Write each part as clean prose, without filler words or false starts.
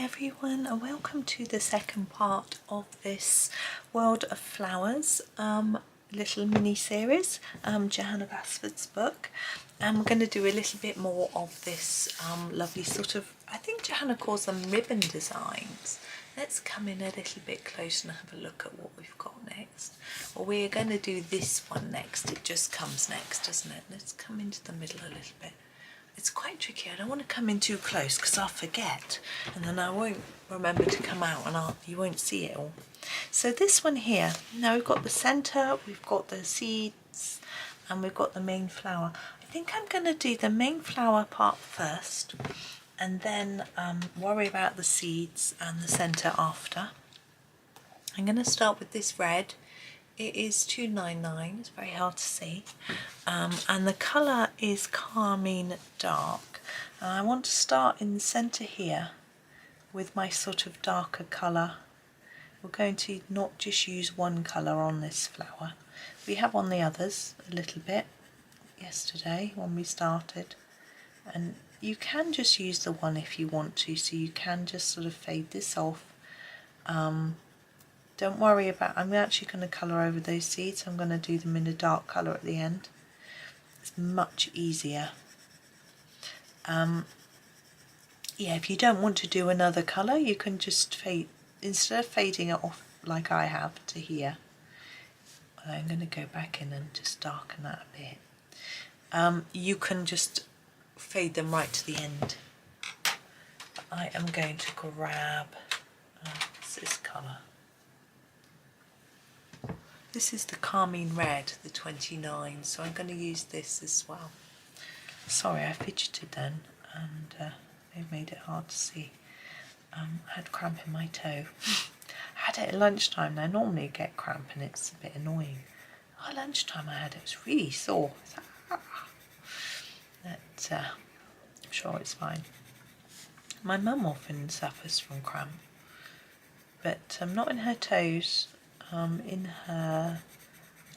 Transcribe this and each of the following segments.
everyone, and welcome to the second part of this World of Flowers little mini series, Johanna Basford's book. And we're going to do a little bit more of this lovely sort of, I think Johanna calls them ribbon designs. Let's come in a little bit closer and have a look at what we've got next. Well, we're going to do this one next. It just comes next, doesn't it? Let's come into the middle a little bit. It's quite tricky. I don't want to come in too close because I'll forget and then I won't remember to come out and you won't see it all. So this one here, now we've got the centre, we've got the seeds and we've got the main flower. I think I'm going to do the main flower part first and then worry about the seeds and the centre after. I'm going to start with this red. It is $2.99, it's very hard to see, and the colour is Carmine Dark. And I want to start in the centre here with my sort of darker colour. We're going to not just use one colour on this flower. We have on the others a little bit yesterday when we started, and you can just use the one if you want to, so you can just sort of fade this off. Don't worry about, I'm actually going to colour over those seeds. I'm going to do them in a dark colour at the end. It's much easier. Yeah, if you don't want to do another colour, you can just fade, instead of fading it off like I have to here, I'm going to go back in and just darken that a bit. You can just fade them right to the end. I am going to grab this colour. This is the Carmine Red, the 29, so I'm going to use this as well. Sorry, I fidgeted then and it made it hard to see. I had cramp in my toe. I had it at lunchtime. Now normally I get cramp and it's a bit annoying. At lunchtime I had it, was really sore. But I'm sure it's fine. My mum often suffers from cramp, but not in her toes. In her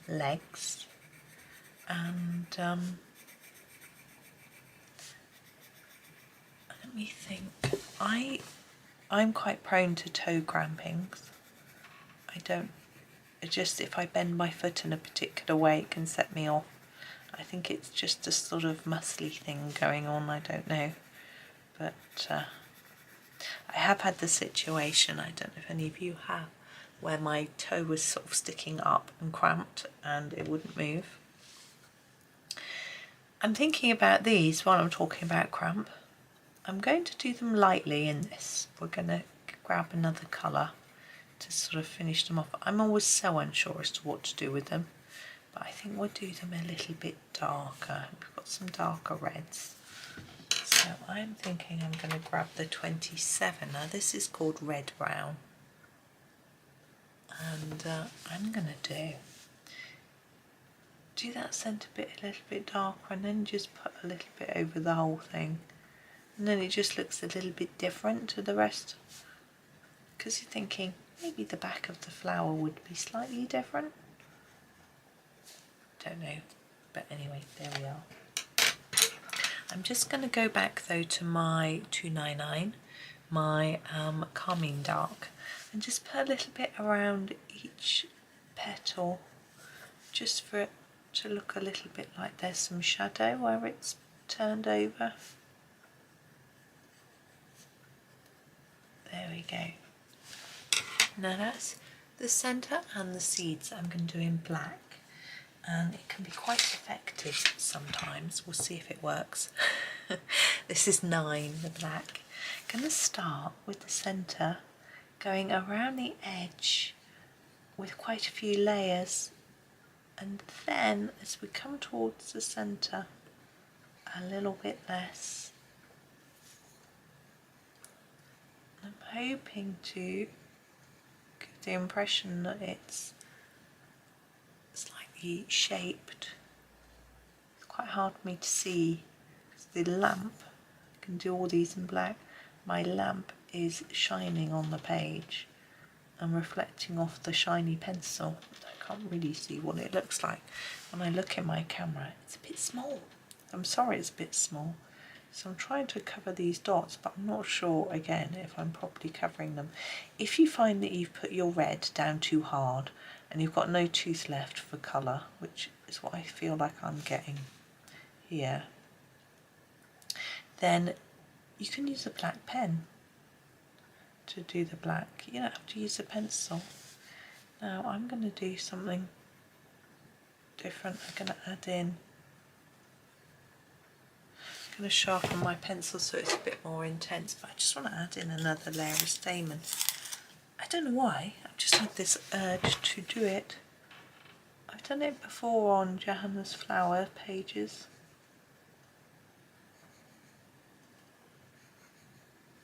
legs, and let me think. I'm quite prone to toe crampings. Just if I bend my foot in a particular way, it can set me off. I think it's just a sort of muscly thing going on, I don't know, but I have had the situation, I don't know if any of you have, where my toe was sort of sticking up and cramped and it wouldn't move. I'm thinking about these while I'm talking about cramp. I'm going to do them lightly in this. We're going to grab another colour to sort of finish them off. I'm always so unsure as to what to do with them, but I think we'll do them a little bit darker. We've got some darker reds. So I'm thinking I'm going to grab the 27. Now this is called Red Brown. And I'm going to do that centre bit a little bit darker and then just put a little bit over the whole thing, and then it just looks a little bit different to the rest, because you're thinking maybe the back of the flower would be slightly different. Don't know, but anyway, there we are. I'm just going to go back though to my 299, my Carmine Dark, and just put a little bit around each petal, just for it to look a little bit like there's some shadow where it's turned over. There we go. Now that's the centre and the seeds I'm going to do in black, and it can be quite effective sometimes. We'll see if it works. This is 9, the black. I'm going to start with the centre, going around the edge with quite a few layers, and then as we come towards the centre, a little bit less. I'm hoping to give the impression that it's slightly shaped. It's quite hard for me to see because the lamp, I can do all these in black, my lamp is shining on the page and reflecting off the shiny pencil. I can't really see what it looks like when I look in my camera. It's a bit small. I'm sorry it's a bit small. So I'm trying to cover these dots, but I'm not sure again if I'm properly covering them. If you find that you've put your red down too hard and you've got no tooth left for colour, which is what I feel like I'm getting here, then you can use a black pen to do the black. You don't have to use a pencil. Now I'm going to do something different. I'm going to add in, I'm going to sharpen my pencil so it's a bit more intense, but I just want to add in another layer of stamen. I don't know why, I've just had this urge to do it. I've done it before on Johanna's flower pages,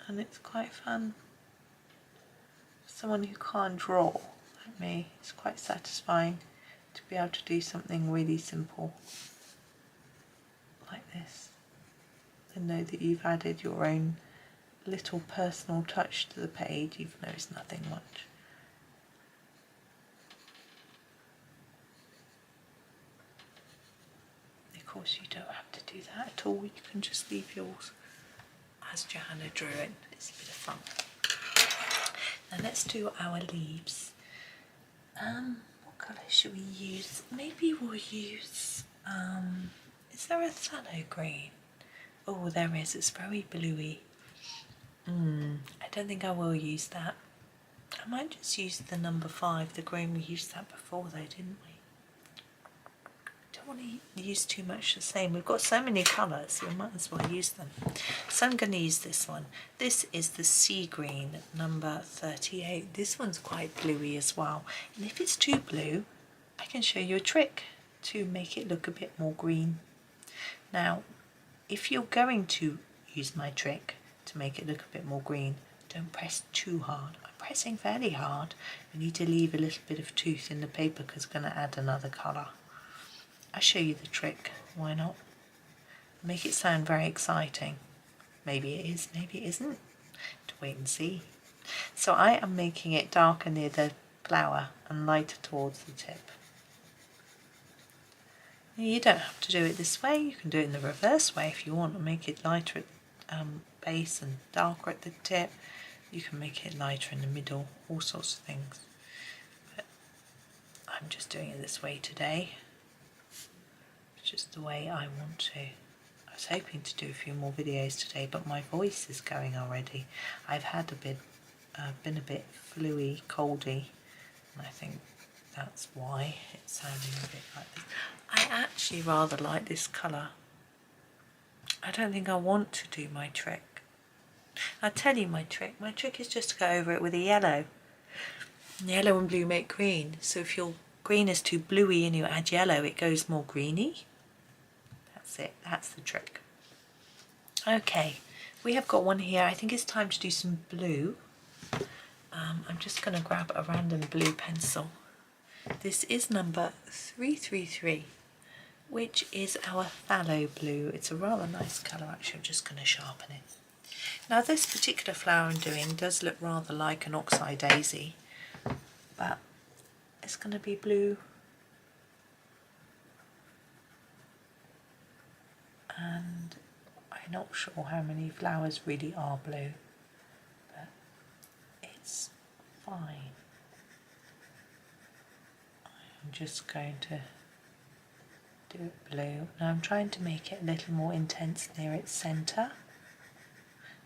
and it's quite fun. For someone who can't draw like me, it's quite satisfying to be able to do something really simple like this and know that you've added your own little personal touch to the page, even though it's nothing much. Of course you don't have to do that at all, you can just leave yours as Johanna drew it. It's a bit of fun. Now let's do our leaves. What colour should we use? Maybe we'll use, is there a phthalo green? Oh, there is, it's very bluey. I don't think I will use that. I might just use the number 5, the green. We used that before though, didn't we? Don't want to use too much the same. We've got so many colours, we might as well use them. So I'm going to use this one. This is the sea green, number 38. This one's quite bluey as well. And if it's too blue, I can show you a trick to make it look a bit more green. Now, if you're going to use my trick to make it look a bit more green, don't press too hard. I'm pressing fairly hard. We need to leave a little bit of tooth in the paper because we're going to add another colour. I'll show you the trick, why not? Make it sound very exciting. Maybe it is, maybe it isn't. To wait and see. So I am making it darker near the flower and lighter towards the tip. Now, you don't have to do it this way, you can do it in the reverse way if you want and make it lighter at base and darker at the tip. You can make it lighter in the middle, all sorts of things. But I'm just doing it this way today. It's just the way I want to. I was hoping to do a few more videos today, but my voice is going already. I've had been a bit fluey, coldy, and I think that's why it's sounding a bit like this. I actually rather like this colour. I don't think I want to do my trick. I'll tell you my trick. My trick is just to go over it with a yellow. Yellow and blue make green, so if your green is too bluey and you add yellow, it goes more greeny. That's it, that's the trick. Okay, we have got one here. I think it's time to do some blue. I'm just going to grab a random blue pencil. This is number 333, which is our Phow Blue. It's a rather nice colour actually. I'm just going to sharpen it. Now this particular flower I'm doing does look rather like an oxeye daisy, but it's going to be blue. And I'm not sure how many flowers really are blue, but it's fine. I'm just going to do it blue. Now I'm trying to make it a little more intense near its centre.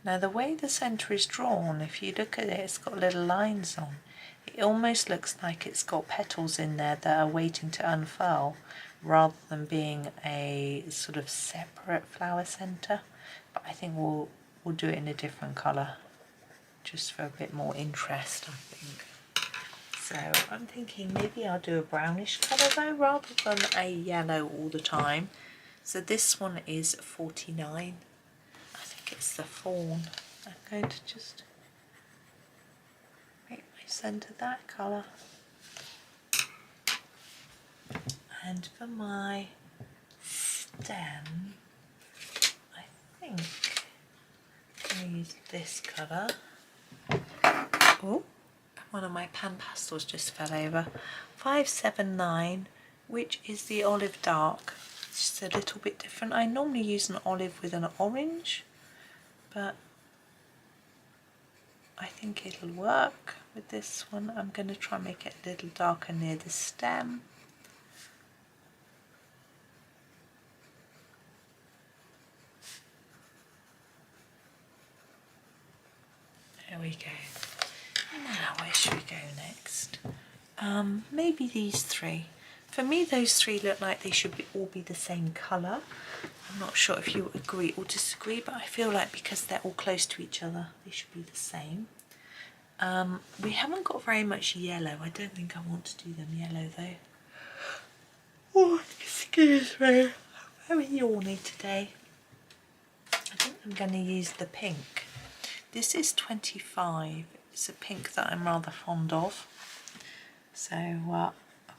Now the way the centre is drawn, if you look at it, it's got little lines on. It almost looks like it's got petals in there that are waiting to unfurl, rather than being a sort of separate flower centre. But I think we'll do it in a different colour, just for a bit more interest, I think. So I'm thinking maybe I'll do a brownish colour though, rather than a yellow all the time. So this one is 49. I think it's the fawn. I'm going to just make my centre that colour. And for my stem, I think I'm going to use this colour. Oh, one of my pan pastels just fell over. 579, which is the olive dark. It's just a little bit different. I normally use an olive with an orange, but I think it'll work with this one. I'm going to try and make it a little darker near the stem. There we go. Now where should we go next? Maybe these three. For me those three look like they should all be the same colour. I'm not sure if you agree or disagree, but I feel like because they're all close to each other they should be the same. We haven't got very much yellow. I don't think I want to do them yellow though. Oh, excuse me. I'm very yawny today. I think I'm going to use the pink. This is 25. It's a pink that I'm rather fond of. So I'm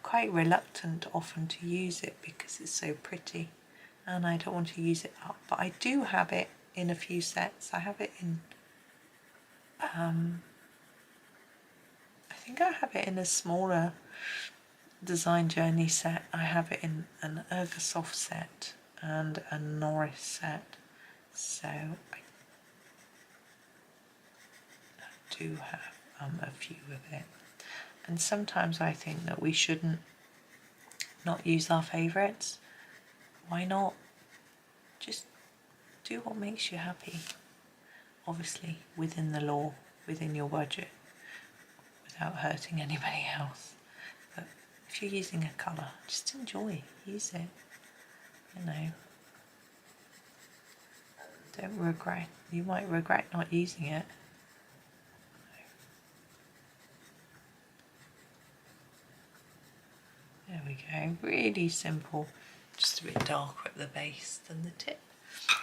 quite reluctant often to use it because it's so pretty and I don't want to use it up. But I do have it in a few sets. I have it in, I think I have it in a smaller Design Journey set. I have it in an Ergosoft set and a Norris set. So I do have a few of it. And sometimes I think that we shouldn't not use our favourites. Why not? Just do what makes you happy. Obviously within the law, within your budget, without hurting anybody else. But if you're using a colour, just enjoy, use it. You know, don't regret. You might regret not using it. There we go, really simple, just a bit darker at the base than the tip.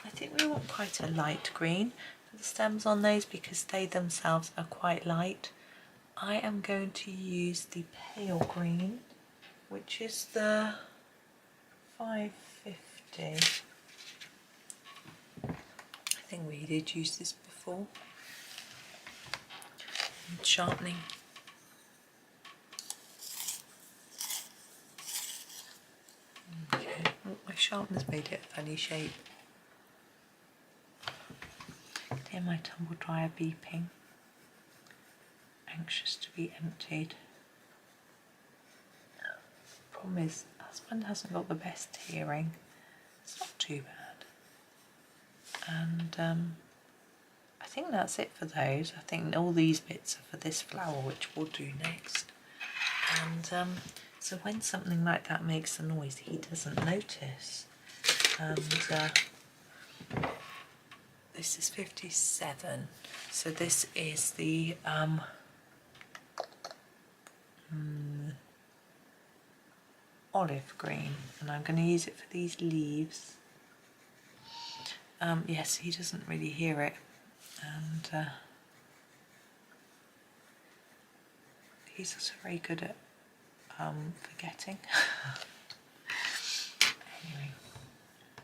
I think we want quite a light green for the stems on those because they themselves are quite light. I am going to use the pale green, which is the 550. I think we did use this before. And sharpening. Okay. Oh, my sharpener's made it a funny shape. I can hear my tumble dryer beeping. Anxious to be emptied. Problem is, husband hasn't got the best hearing. It's not too bad. And I think that's it for those. I think all these bits are for this flower, which we'll do next. And so when something like that makes a noise, he doesn't notice. And this is 57. So this is the olive green, and I'm going to use it for these leaves. Yes, he doesn't really hear it, and he's also very good at forgetting. Anyway,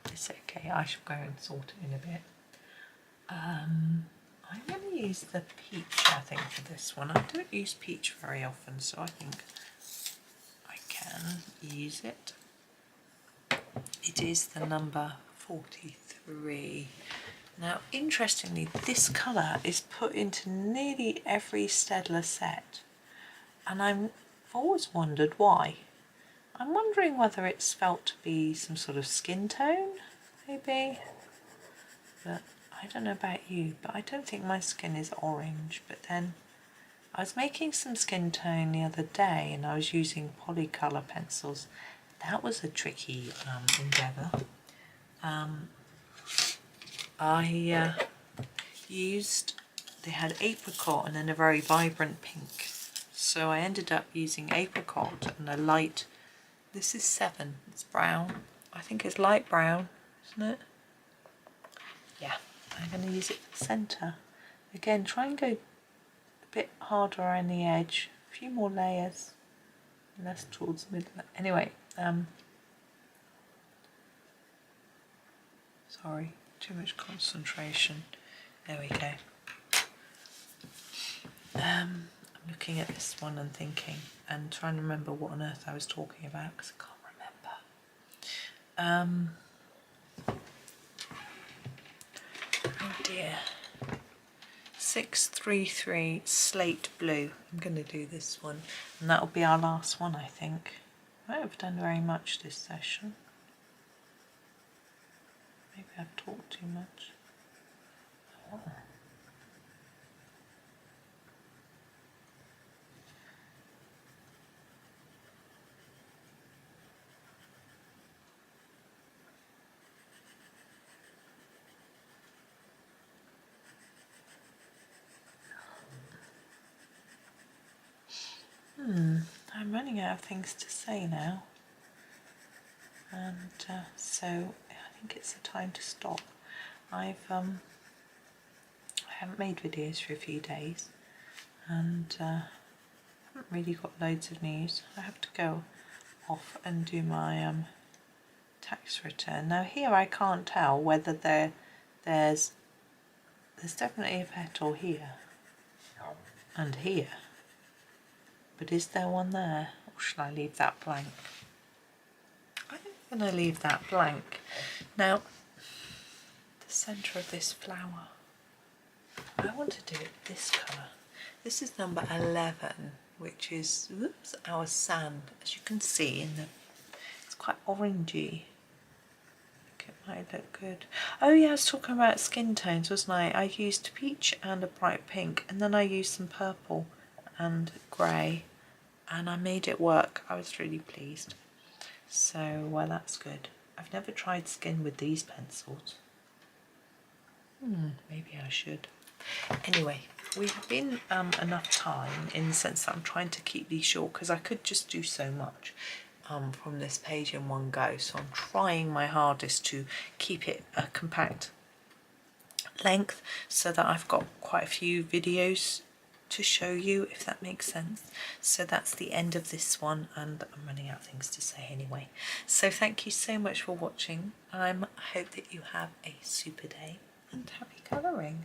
it's okay, I shall go and sort it in a bit. I'm going to use the peach, I think, for this one. I don't use peach very often, so I think I can use it. It is the number 43. Now, interestingly, this colour is put into nearly every Staedtler set, and I've always wondered why. I'm wondering whether it's felt to be some sort of skin tone, maybe, but I don't know about you, but I don't think my skin is orange. But then I was making some skin tone the other day and I was using polycolour pencils. That was a tricky endeavour. I used, they had apricot and then a very vibrant pink. So I ended up using apricot and a light, this is 7, it's brown. I think it's light brown, isn't it? Yeah, I'm going to use it for the centre. Again, try and go a bit harder around the edge, a few more layers, less towards the middle. Anyway, sorry, too much concentration. There we go. I'm looking at this one and thinking, and trying to remember what on earth I was talking about, because I can't oh dear, 633 Slate Blue. I'm going to do this one, and that'll be our last one, I think. I haven't done very much this session. Maybe I've talked too much. Oh. I'm running out of things to say now, and so I think it's the time to stop. I haven't made videos for a few days, and haven't really got loads of news. I have to go off and do my tax return. Now here I can't tell whether there's definitely a petal here and here. But is there one there, or shall I leave that blank? I'm going to leave that blank. Now, the centre of this flower, I want to do it this colour. This is number 11, which is our sand. As you can see, it's quite orangey. It might look good. Oh yeah, I was talking about skin tones, wasn't I? I used peach and a bright pink, and then I used some purple and grey, and I made it work. I was really pleased. So, well, that's good. I've never tried skin with these pencils. Maybe I should. Anyway, we have been enough time, in the sense that I'm trying to keep these short, because I could just do so much from this page in one go. So I'm trying my hardest to keep it a compact length, so that I've got quite a few videos to show you, if that makes sense. So that's the end of this one, and I'm running out of things to say anyway. So thank you so much for watching. I hope that you have a super day, and happy colouring.